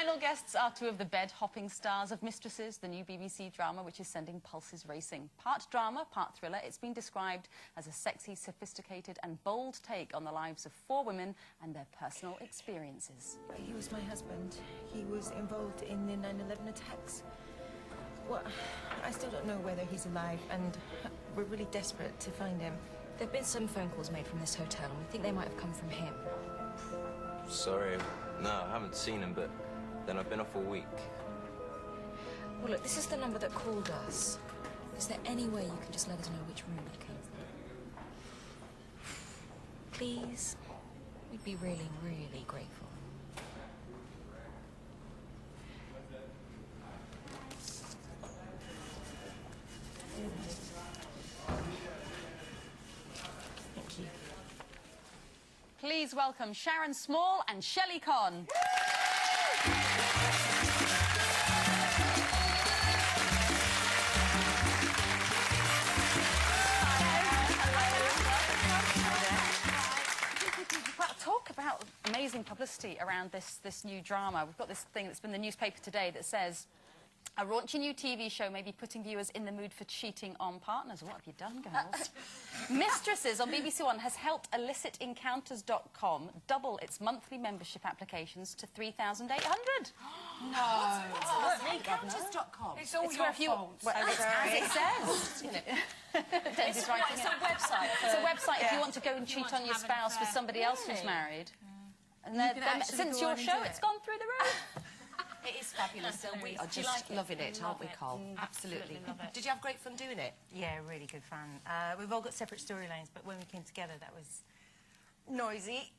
final guests are two of the bed-hopping stars of Mistresses, the new BBC drama which is sending pulses racing. Part drama, part thriller, it's been described as a sexy, sophisticated and bold take on the lives of four women and their personal experiences. He was my husband. He was involved in the 9/11 attacks. Well, I still don't know whether he's alive, and we're really desperate to find him. There have been some phone calls made from this hotel, and we think they might have come from him. Sorry. No, I haven't seen him, but then I've been off all week. Well, look, this is the number that called us. Is there any way you can just let us know which room it came from? Please? We'd be really, really grateful. Thank you. Please welcome Sharon Small and Shelly Conn. Well, talk about amazing publicity around this new drama. We've got this thing that's been in the newspaper today that says, a raunchy new TV show may be putting viewers in the mood for cheating on partners. What have you done, girls? Mistresses on BBC One has helped illicitencounters.com double its monthly membership applications to 3,800. No. Encounters.com. It's all your fault. Well, as it says. It's a website. It's a website if you want to go and cheat on your spouse with somebody else who's married. And since your show, it's gone through the roof. It is fabulous. We are just loving it, aren't we, Cole? Absolutely. Did you have great fun doing it? Yeah, really good fun. We've all got separate storylines, but when we came together, that was noisy.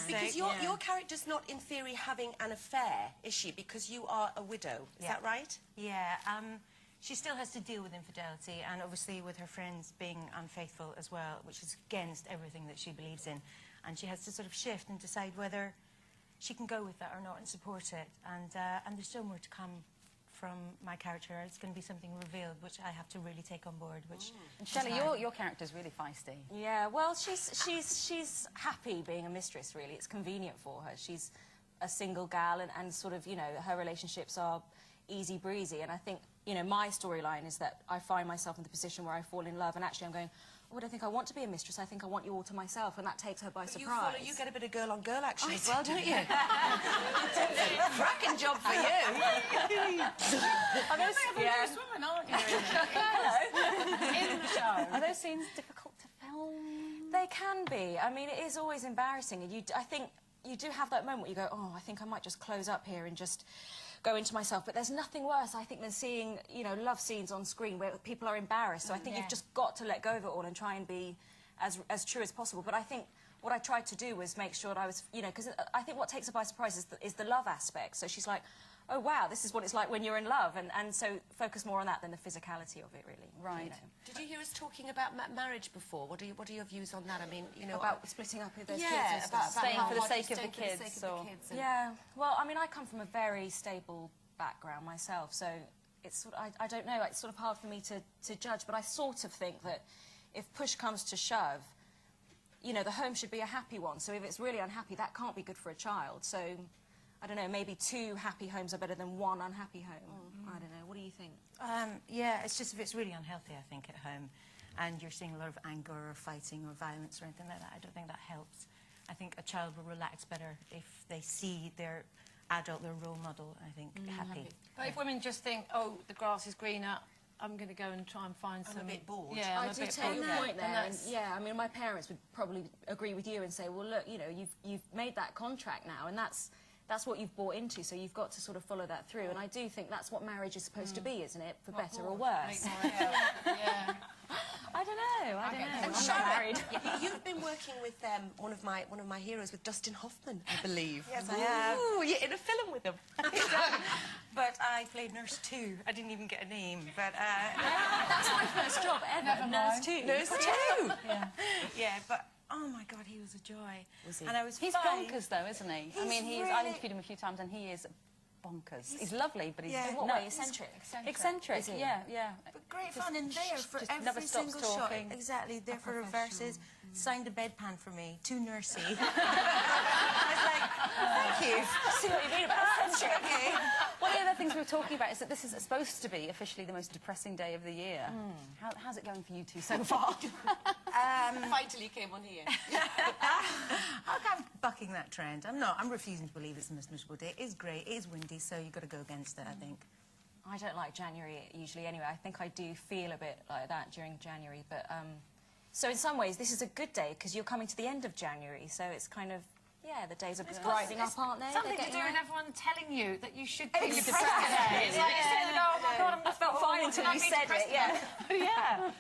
Because your character's not, in theory, having an affair, is she? Because you are a widow. Is that right? Yeah. She still has to deal with infidelity, and obviously with her friends being unfaithful as well, which is against everything that she believes in. And she has to sort of shift and decide whether she can go with that or not and support it. And there's still more to come from my character. It's going to be something revealed, which I have to really take on board. Which and Shelly, your character's really feisty. Yeah, well, she's happy being a mistress, really. It's convenient for her. She's a single gal, and sort of, you know, her relationships are easy breezy. And I think, you know, my storyline is that I find myself in the position where I fall in love, and actually I'm going, oh, I don't think I want to be a mistress. I think I want you all to myself, and that takes her by surprise. You get a bit of girl-on-girl action as well, don't you? Cracking job for you. Are those, women, aren't you? Hello. In the show. Are those scenes difficult to film? They can be. I mean, it is always embarrassing, and I think you do have that moment where you go, oh, I think I might just close up here and just go into myself. But there's nothing worse, I think, than seeing, you know, love scenes on screen where people are embarrassed. So I think you've just got to let go of it all and try and be as true as possible. But I think what I tried to do was make sure that I was, you know, because I think what takes her by surprise is the love aspect. So she's like, oh, wow, this is what it's like when you're in love. And so focus more on that than the physicality of it, really. Right. You know. Did you hear us talking about marriage before? What are your views on that? I mean, you know... About splitting up with those kids and about stuff. Staying for the sake of the kids. Yeah, well, I mean, I come from a very stable background myself, so it's sort of, I don't know, it's sort of hard for me to judge, but I sort of think that if push comes to shove, you know, the home should be a happy one. So if it's really unhappy, that can't be good for a child. So I don't know, maybe 2 happy homes are better than 1 unhappy home. I don't know, what do you think? Yeah, it's just if it's really unhealthy, I think, at home, and you're seeing a lot of anger or fighting or violence or anything like that, I don't think that helps. I think a child will relax better if they see their adult, their role model, I think, happy. But if women just think, oh, the grass is greener, I'm going to go and try and find some... I'm a bit bored. Yeah, I do take your point there. And yeah, I mean, my parents would probably agree with you and say, well, look, you know, you've made that contract now, and that's what you've bought into, so you've got to sort of follow that through. And I do think that's what marriage is supposed to be, isn't it? For better or worse. Yeah. I don't know. And Sharon, you've been working with one of my heroes, with Dustin Hoffman, I believe. Yes, I have. Ooh, you're in a film with him. But I played Nurse 2. I didn't even get a name, but... That's my first job ever, Nurse 2. Nurse 2? Yeah, but... Oh my God, he was a joy. Was he? And I was He's bonkers, though, isn't he? I mean, I interviewed him a few times, and he is bonkers. He's lovely, but he's in what way? Eccentric. Eccentric. Yeah. But great fun, and there for never every stops single shot. talking. Exactly, there for reverses. Signed a bedpan for me, too nursey. I was like, thank you. I see what you mean about eccentric. Okay. things we were talking about is that this is supposed to be officially the most depressing day of the year. How's it going for you two so far? Finally came on here. I'm bucking that trend. I'm not. I'm refusing to believe it's the most miserable day. It is grey, it is windy, so you've got to go against it, I think. I don't like January usually anyway. I think I do feel a bit like that during January, but so in some ways this is a good day because you're coming to the end of January, so it's kind of, yeah, the days are brightening up, aren't they? Something They're to do getting with everyone telling you that you should be depressed today. It's like you sit there and go, oh my God, I'm I felt fine until you said it, yeah. Yeah.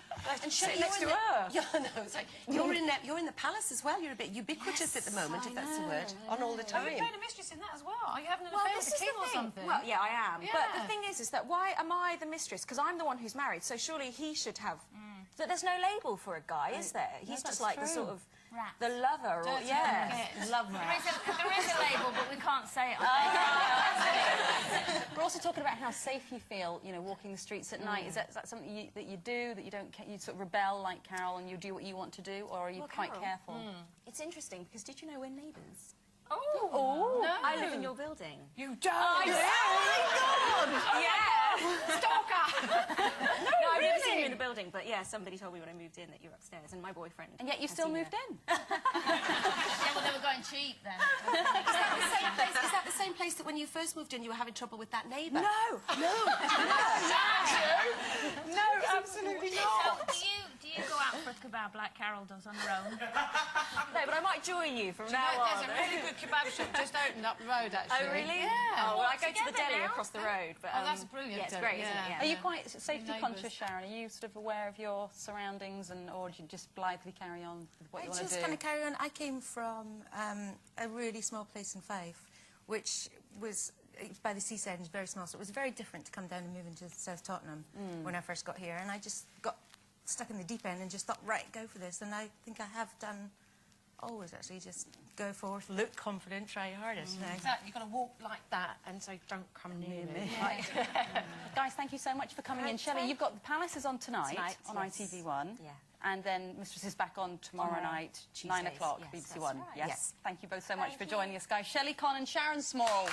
And Shelly, next to her. Yeah, no, it's like, you're in the palace as well. You're a bit ubiquitous at the moment, if that's the word, on all the Are you time. playing a mistress in that as well? Are you having an Well, affair this with is the king the or thing. something? Well, yeah, I am. Yeah. But the thing is that why am I the mistress? Because I'm the one who's married, so surely he should have... But there's no label for a guy, is there? He's just like the sort of... Rat. The lover, or... Yeah. Love There is a label, but we can't say it. We're also talking about how safe you feel, you know, walking the streets at night. Is that something that you do, that you sort of rebel like Carol and you do what you want to do, or are you quite Carol. careful? It's interesting, because did you know we're neighbours? Oh, no. I live in your building. You don't. Yeah! Stalker! No, I've never seen you in the building, but yeah, somebody told me when I moved in that you were upstairs, and my boyfriend. And yet you has still seen moved you. in. Yeah, well, they were going cheap then. Is that the same place that when you first moved in, you were having trouble with that neighbour? No! No, absolutely not. Do you go out for a kebab like Carol does on her own? No, but I might join you from now There's on. a really good kebab shop just opened up the road, actually. Oh, really? Yeah. Oh, well, I go to the Together deli now? across the road. But, Oh, that's brilliant. Yeah, it's great, isn't it? Yeah. Yeah. Are you quite safety Neighbours. conscious, Sharon? Are you sort of aware of your surroundings, or do you just blithely carry on with what you want to do? just kind of carry on. I came from a really small place in Fife, which was by the seaside and very small, so it was very different to come down and move into South Tottenham when I first got here, and I just got stuck in the deep end and just thought, right, go for this, and I think I have done always, actually, just go forth, look confident, try your hardest. You've got to walk like that and say, don't come near me. Guys, thank you so much for coming in. Shelley, you've got The Palace is on tonight on yes. ITV1. Yeah. And then Mistresses is back on tomorrow night, Tuesdays. 9 o'clock, Yes, BBC that's One. right. Yes. Yes. Thank you both so much for joining us, guys. Shelley, Con and Sharon Small.